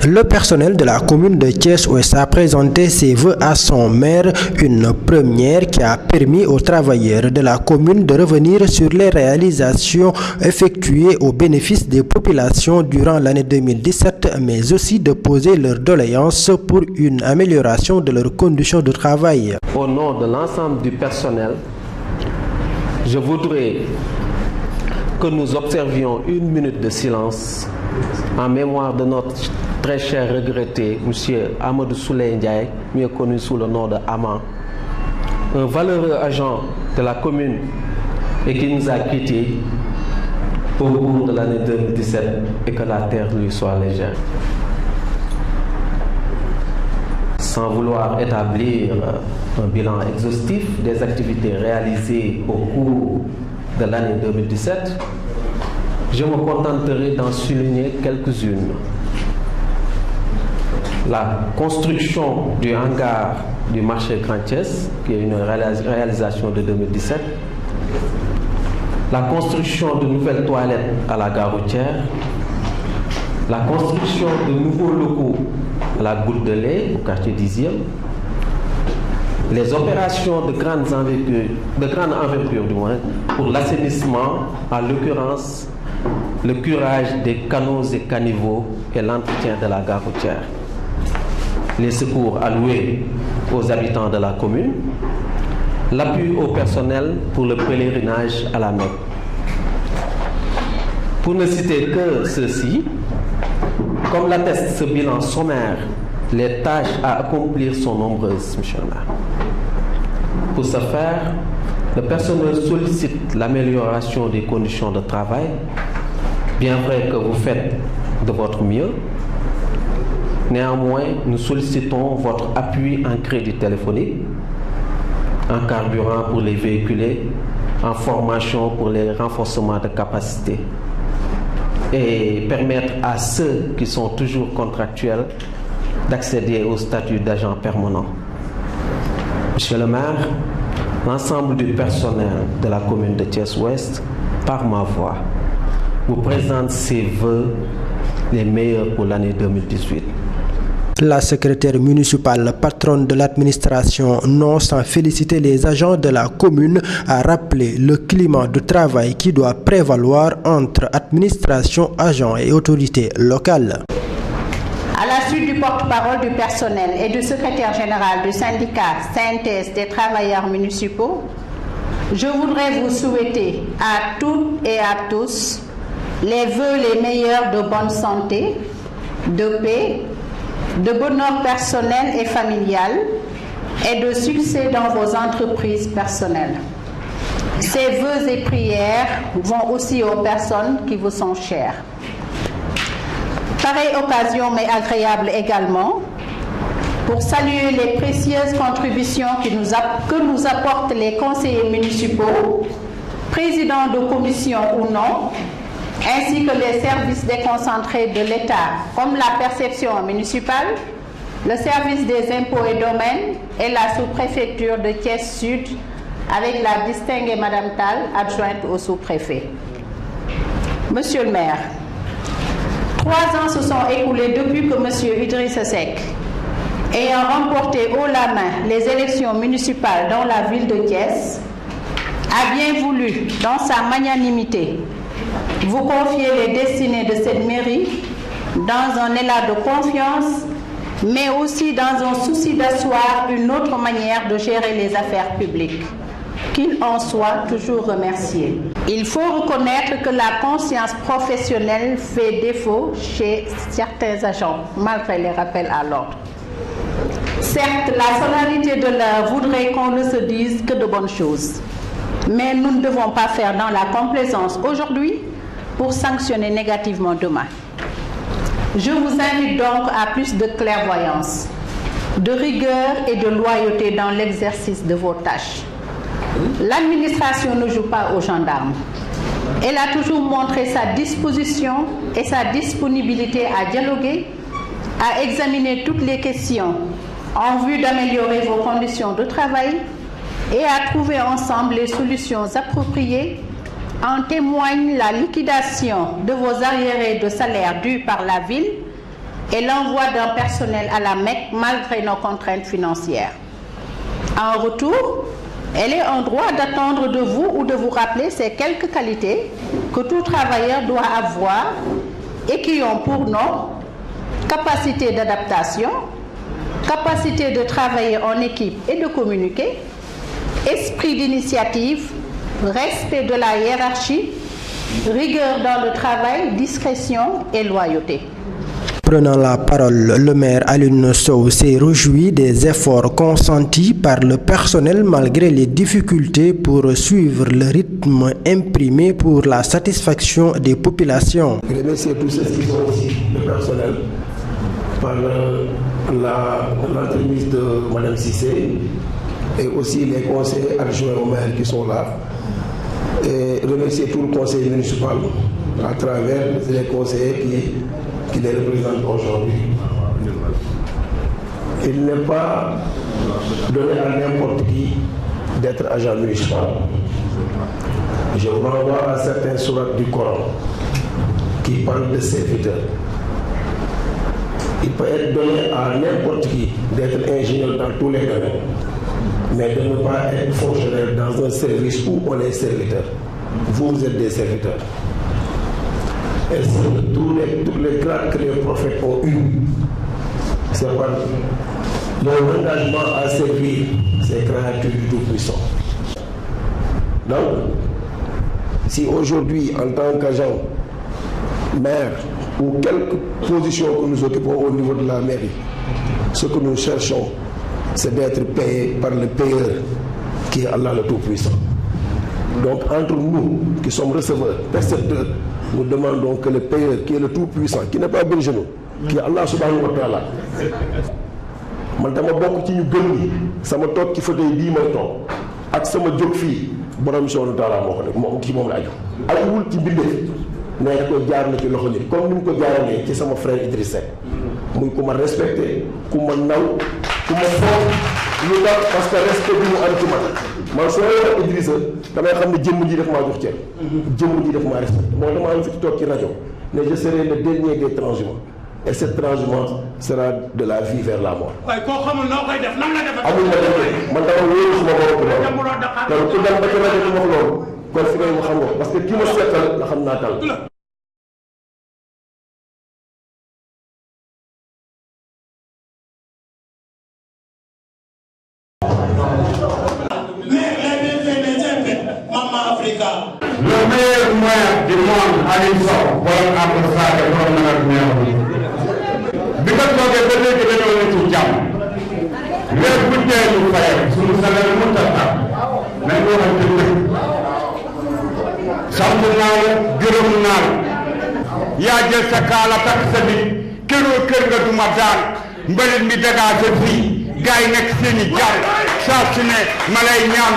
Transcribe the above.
Le personnel de la commune de Thiès-Ouest a présenté ses vœux à son maire, une première qui a permis aux travailleurs de la commune de revenir sur les réalisations effectuées au bénéfice des populations durant l'année 2017, mais aussi de poser leurs doléances pour une amélioration de leurs conditions de travail. Au nom de l'ensemble du personnel, je voudrais que nous observions une minute de silence en mémoire de notre très cher regretté, M. Amadou Souley Ndiaye, mieux connu sous le nom de Ama, un valeureux agent de la commune et qui nous a quittés au cours de l'année 2017 et que la terre lui soit légère. Sans vouloir établir un bilan exhaustif des activités réalisées au cours de l'année 2017, je me contenterai d'en souligner quelques-unes. La construction du hangar du marché Grand Thiès, qui est une réalisation de 2017. La construction de nouvelles toilettes à la gare routière. La construction de nouveaux locaux à la Goutte de lait, au quartier 10e. Les opérations de grande envergure du moins, pour l'assainissement, en l'occurrence le curage des canaux et caniveaux et l'entretien de la gare routière. Les secours alloués aux habitants de la commune, l'appui au personnel pour le pèlerinage à la Mecque. Pour ne citer que ceci, comme l'atteste ce bilan sommaire, les tâches à accomplir sont nombreuses, M. le maire. Pour ce faire, le personnel sollicite l'amélioration des conditions de travail, bien vrai que vous faites de votre mieux. Néanmoins, nous sollicitons votre appui en crédit téléphonique, en carburant pour les véhiculer, en formation pour les renforcements de capacité et permettre à ceux qui sont toujours contractuels d'accéder au statut d'agent permanent. Monsieur le maire, l'ensemble du personnel de la commune de Thiès-Ouest, par ma voix, vous présente ses vœux les meilleurs pour l'année 2018. La secrétaire municipale, patronne de l'administration, non sans féliciter les agents de la commune, a rappelé le climat de travail qui doit prévaloir entre administration, agents et autorités locales. À la suite du porte-parole du personnel et du secrétaire général du syndicat CNTS des travailleurs municipaux, je voudrais vous souhaiter à toutes et à tous les vœux les meilleurs de bonne santé, de paix, de bonheur personnel et familial et de succès dans vos entreprises personnelles. Ces vœux et prières vont aussi aux personnes qui vous sont chères. Pareille occasion, mais agréable également, pour saluer les précieuses contributions que nous apportent les conseillers municipaux, présidents de commission ou non, ainsi que les services déconcentrés de l'État, comme la perception municipale, le service des impôts et domaines et la sous-préfecture de Thiès Sud, avec la distinguée Madame Tal, adjointe au sous-préfet. Monsieur le maire, 3 ans se sont écoulés depuis que Monsieur Idrissa Seck, ayant remporté haut la main les élections municipales dans la ville de Thiès, a bien voulu, dans sa magnanimité, vous confier les destinées de cette mairie dans un élan de confiance, mais aussi dans un souci d'asseoir une autre manière de gérer les affaires publiques. Qu'il en soit toujours remercié. Il faut reconnaître que la conscience professionnelle fait défaut chez certains agents, malgré les rappels à l'ordre. Certes, la solennité de l'heure voudrait qu'on ne se dise que de bonnes choses. Mais nous ne devons pas faire dans la complaisance aujourd'hui pour sanctionner négativement demain. Je vous invite donc à plus de clairvoyance, de rigueur et de loyauté dans l'exercice de vos tâches. L'administration ne joue pas aux gendarmes. Elle a toujours montré sa disposition et sa disponibilité à dialoguer, à examiner toutes les questions en vue d'améliorer vos conditions de travail et à trouver ensemble les solutions appropriées. En témoigne la liquidation de vos arriérés de salaire dus par la ville et l'envoi d'un personnel à la Mecque malgré nos contraintes financières. En retour, elle est en droit d'attendre de vous ou de vous rappeler ces quelques qualités que tout travailleur doit avoir et qui ont pour nom capacité d'adaptation, capacité de travailler en équipe et de communiquer, esprit d'initiative, respect de la hiérarchie, rigueur dans le travail, discrétion et loyauté. Prenant la parole, le maire Alioune Sow s'est réjoui des efforts consentis par le personnel malgré les difficultés pour suivre le rythme imprimé pour la satisfaction des populations. Je remercie tous ceux qui sont ici, le personnel, par l'entremise de Mme Cissé et aussi les conseillers adjoints au maire qui sont là. Et remercier tout le conseil municipal à travers les conseillers qui les représentent aujourd'hui. Il n'est pas donné à n'importe qui d'être agent municipal. Je vous renvoie à certains sourates du Coran qui parlent de serviteurs. Il peut être donné à n'importe qui d'être ingénieur dans tous les domaines, mais de ne pas être fonctionnaire dans un service où on est serviteur. Vous êtes des serviteurs. Et tous les grades que les prophètes ont eus, c'est par leur engagement à servir ces créatures du Tout-Puissant. Donc, si aujourd'hui, en tant qu'agent, maire, ou quelque position que nous occupons au niveau de la mairie, ce que nous cherchons, c'est d'être payé par le payeur, qui est Allah le Tout-Puissant. Donc, entre nous, qui sommes receveurs, percepteurs, nous demandons que le payeur, qui est le Tout-Puissant, qui n'est pas Benjamin, qui est Allah subhanahu wa ta'ala, man dama bokk ci ñu gëm ni sama toog ci fauteuil bii may toog ak sama jóg fii borom subhanahu wa ta'ala moo ko def moom ci moom la aju ajuwul ci mbindeef mais ko jaar na ci loxo nit comme ni mu ko jaaralee ci sama frère Idriss Seck muy ku ma respecté ku ma naw ku ma foog lu tax parce que respect bi mu am ci man soo yor Idrissa damay xam ne jëmm ji daf maa jox cër jëmm ji daf maa respecté moo dama am fi toog ci rajo mais je serai le dernier des transhumants et cette transhumance sera de la vie vers la mort. waaye koo xamul noo koy def nan la def. amul ma def man dama wóoru suma bopp loolu ku dem ba ci rajo di wax loolu kon fi ngay xam nga parce que ki ma seetal nga xam naa tal. Le meilleur moyen du monde Alioune Sow borom Ambassade borom nawet neexul bi nga toogee ba léegi dañoo ne ci jàmm weer bu dee ñu fayal suñu salaire mu tax nañ ko waxante dëgg sant naa la gërëm naa la yaa jël sa kaala takk sa bi këroo kër nga duma daan mbalit mi dégagé fii gars yi nekk seen i jàmm saa su ne ma lay ñaan